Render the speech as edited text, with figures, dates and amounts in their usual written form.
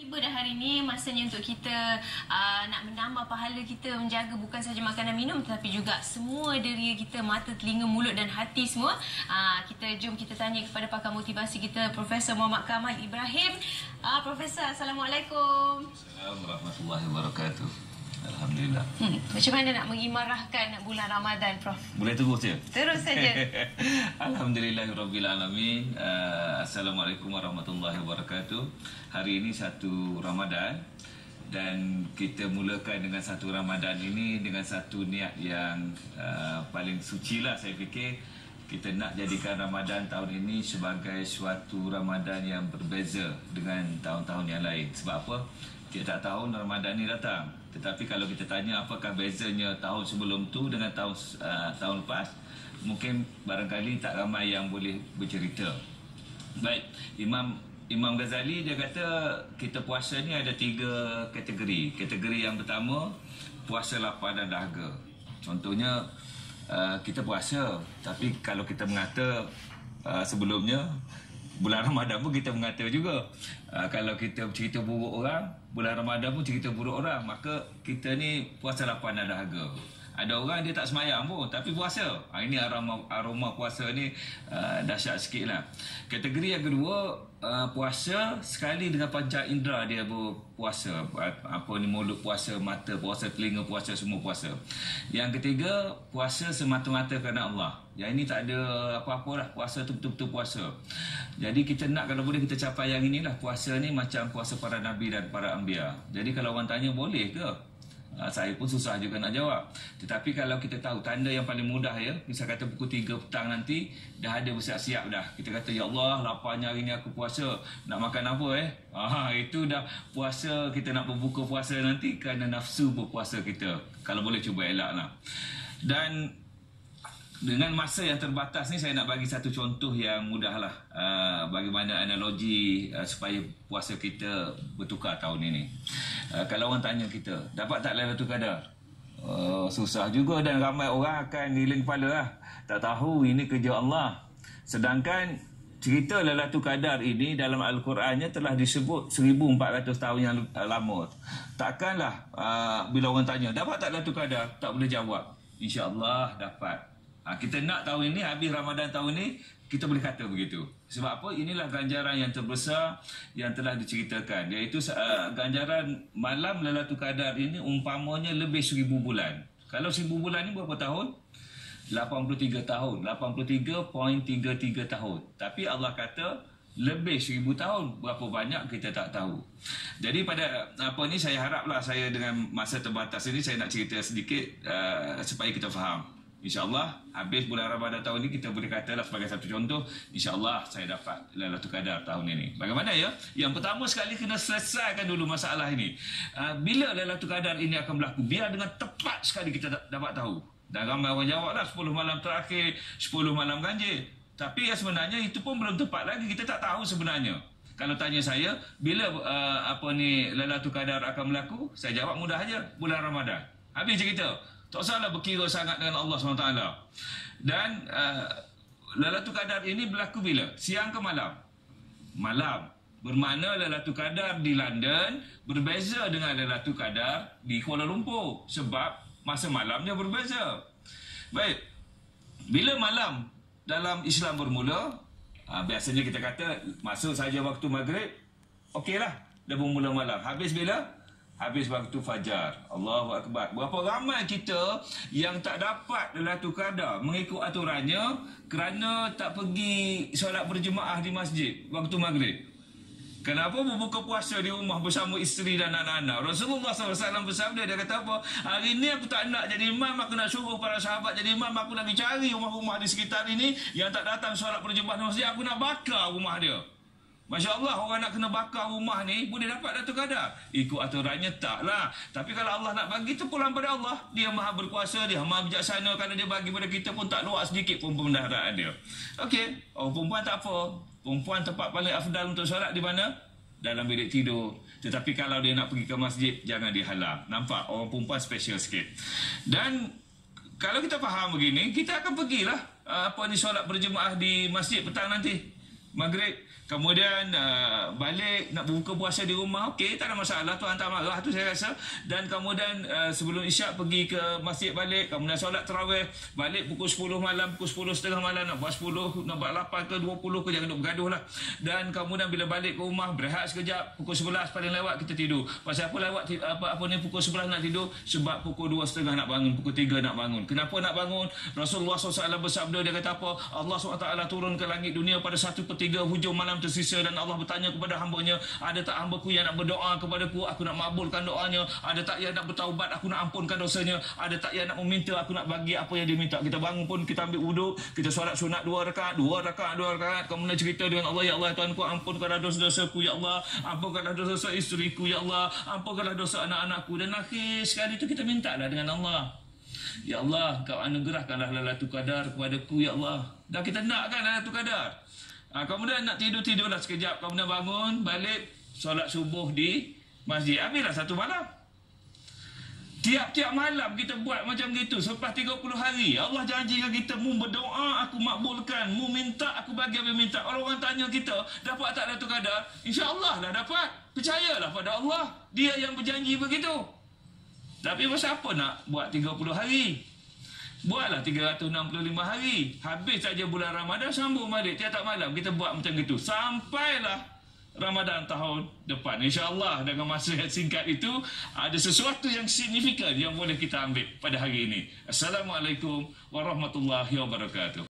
Tiba dah hari ini masanya untuk kita nak menambah pahala kita, menjaga bukan sahaja makanan minum tetapi juga semua deria kita, mata, telinga, mulut dan hati semua. Jom kita tanya kepada pakar motivasi kita, Profesor Muhammad Kamal Ibrahim. Profesor, Assalamualaikum. Assalamualaikum warahmatullahi wabarakatuh. Alhamdulillah. Macam mana nak mengimarahkan bulan Ramadan, Prof? Boleh terus je? Terus saja. Alhamdulillahirrabbilalamin. Assalamualaikum warahmatullahi wabarakatuh. Hari ini 1 Ramadan dan kita mulakan dengan 1 Ramadan ini dengan satu niat yang paling suci lah. Saya fikir kita nak jadikan Ramadan tahun ini sebagai suatu Ramadan yang berbeza dengan tahun-tahun yang lain. Sebab apa? Kita tak tahu Ramadan ni datang. Tetapi kalau kita tanya apakah bezanya tahun sebelum tu dengan tahun lepas, mungkin barangkali tak ramai yang boleh bercerita. Baik, Imam Ghazali dia kata kita puasa ni ada 3 kategori. Kategori yang pertama, puasa lapar dan dahaga. Contohnya kita puasa, tapi kalau kita mengata sebelumnya bulan Ramadan pun kita mengata juga. Kalau kita cerita buruk orang, bulan Ramadan pun cerita buruk orang, maka kita ni puasa lapar dan dahaga. Ada orang dia tak semayang pun tapi puasa. Ini aroma puasa ni dahsyat sikit lah. Kategori yang kedua, puasa sekali dengan panca indera dia berpuasa. Mulut puasa, mata puasa, telinga puasa, semua puasa. Yang ketiga, puasa semata-mata kerana Allah. Yang ini tak ada apa-apa lah. Puasa tu betul-betul puasa. Jadi kita nak, kalau boleh kita capai yang inilah. Puasa ni macam puasa para Nabi dan para Anbiya. Jadi kalau orang tanya boleh ke? Saya pun susah juga nak jawab. Tetapi kalau kita tahu tanda yang paling mudah ya, misal kata pukul 3 petang nanti dah ada bersiap-siap dah. Kita kata ya Allah, laparnya hari ni aku puasa. Nak makan apa itu dah puasa. Kita nak berbuka puasa nanti kerana nafsu berpuasa kita. Kalau boleh cuba elaklah. Dan dengan masa yang terbatas ni, saya nak bagi satu contoh yang mudah lah. Bagaimana analogi supaya puasa kita bertukar tahun ini. Kalau orang tanya kita, dapat tak Lailatul Qadar? Susah juga dan ramai orang akan giling kepala lah. Tak tahu ini kerja Allah. Sedangkan cerita Lailatul Qadar ini dalam Al-Qurannya telah disebut 1400 tahun yang lama. Takkanlah bila orang tanya, dapat tak Lailatul Qadar? Tak boleh jawab. InsyaAllah dapat. Kita nak tahun ini, habis Ramadan tahun ini, kita boleh kata begitu. Sebab apa? Inilah ganjaran yang terbesar yang telah diceritakan. Iaitu ganjaran malam Lailatul Qadar ini umpamanya lebih 1000 bulan. Kalau 1000 bulan ni berapa tahun? 83 tahun. 83.33 tahun. Tapi Allah kata lebih 1000 tahun. Berapa banyak kita tak tahu. Jadi pada ni saya haraplah saya dengan masa terbatas ini saya nak cerita sedikit supaya kita faham. InsyaAllah habis bulan Ramadan tahun ini kita boleh katalah sebagai satu contoh, InsyaAllah saya dapat Lailatul Qadar tahun ini. Bagaimana ya? Yang pertama sekali kena selesaikan dulu masalah ini. Bila Lailatul Qadar ini akan berlaku? Biar dengan tepat sekali kita dapat tahu. Dan ramai orang jawablah 10 malam terakhir, 10 malam ganjil. Tapi sebenarnya itu pun belum tepat lagi. Kita tak tahu sebenarnya. Kalau tanya saya, bila Lailatul Qadar akan berlaku? Saya jawab mudah aja, bulan Ramadan. Habis cerita. Tak salah berkira sangat dengan Allah SWT. Dan Lailatul Qadar ini berlaku bila? Siang ke malam? Malam. Bermakna Lailatul Qadar di London berbeza dengan Lailatul Qadar di Kuala Lumpur. Sebab masa malamnya berbeza. Baik. Bila malam dalam Islam bermula, biasanya kita kata masuk saja waktu maghrib, okeylah, dah bermula malam. Habis bila? Habis waktu fajar. Allahu Akbar. Berapa ramai kita yang tak dapat Lailatul Qadar mengikut aturannya kerana tak pergi solat berjemaah di masjid waktu maghrib. Kenapa? Berbuka puasa di rumah bersama isteri dan anak-anak. Rasulullah SAW bersabda, dia kata apa? Hari ini aku tak nak jadi imam, aku nak suruh para sahabat jadi imam. Aku lagi cari rumah-rumah di sekitar ini yang tak datang solat berjemaah di masjid. Aku nak bakar rumah dia. Masya Allah, orang nak kena bakar rumah ni boleh dapat Lailatul Qadar. Ikut aturannya taklah. Tapi kalau Allah nak bagi, itu pulang pada Allah. Dia maha berkuasa, dia maha bijaksana. Kalau dia bagi pada kita pun tak luas sedikit pun pembendaharaan dia. Okey, perempuan tak apa. Perempuan tempat paling afdal untuk solat di mana? Dalam bilik tidur. Tetapi kalau dia nak pergi ke masjid, jangan dihalang. Nampak? Orang perempuan special sikit. Dan kalau kita faham begini, kita akan pergilah solat berjemaah di masjid petang nanti. Maghrib. Kemudian balik nak buka puasa di rumah, okey, tak ada masalah, Tuhan tak marah tu saya rasa. Dan kemudian sebelum isyak pergi ke masjid balik, kemudian solat tarawih, balik pukul 10 malam, pukul 10.30 malam, nak buat 10, nak buat 8 ke 20 ke, jangan duk bergaduh lah. Dan kemudian bila balik ke rumah, berehat sekejap, pukul 11 paling lewat kita tidur. Pasal apa lewat apa ni pukul 11 nak tidur? Sebab pukul 2.30 nak bangun, pukul 3 nak bangun. Kenapa nak bangun? Rasulullah SAW bersabda, dia kata apa? Allah SWT turun ke langit dunia pada 1/3 hujung malam tersisa, dan Allah bertanya kepada hamba-Nya, ada tak hamba-Ku yang nak berdoa kepadaku, aku nak makbulkan doanya? Ada tak yang nak bertaubat, aku nak ampunkan dosanya? Ada tak yang nak meminta, aku nak bagi apa yang dia minta? Kita bangun pun, kita ambil wuduk, kita solat sunat 2 rakaat, kemudian cerita dengan Allah, ya Allah Tuhanku, ampunkanlah dosa-dosaku ya Allah, ampunkanlah dosa isteriku ya Allah, ampunkanlah dosa anak-anakku. Dan akhir sekali itu kita minta lah dengan Allah, ya Allah, Kau anugerahkanlah Lailatul Qadar kepadaku ya Allah. Dan kita nakkan Lailatul Qadar. Kemudian nak tidurlah sekejap, kemudian bangun, balik, solat subuh di masjid. Habislah satu malam. Tiap-tiap malam kita buat macam gitu selepas 30 hari. Allah janjikan kita, mu berdoa aku makbulkan, mu minta aku bagi apa minta. Orang tanya kita, dapat tak Lailatul Qadar? InsyaAllah lah dapat. Percayalah pada Allah, Dia yang berjanji begitu. Tapi pasal apa nak buat 30 hari? Buatlah 365 hari. Habis saja bulan Ramadan, sambung balik tiap-tiap malam kita buat macam itu sampailah Ramadan tahun depan. InsyaAllah dengan masa yang singkat itu ada sesuatu yang signifikan yang boleh kita ambil pada hari ini. Assalamualaikum warahmatullahi wabarakatuh.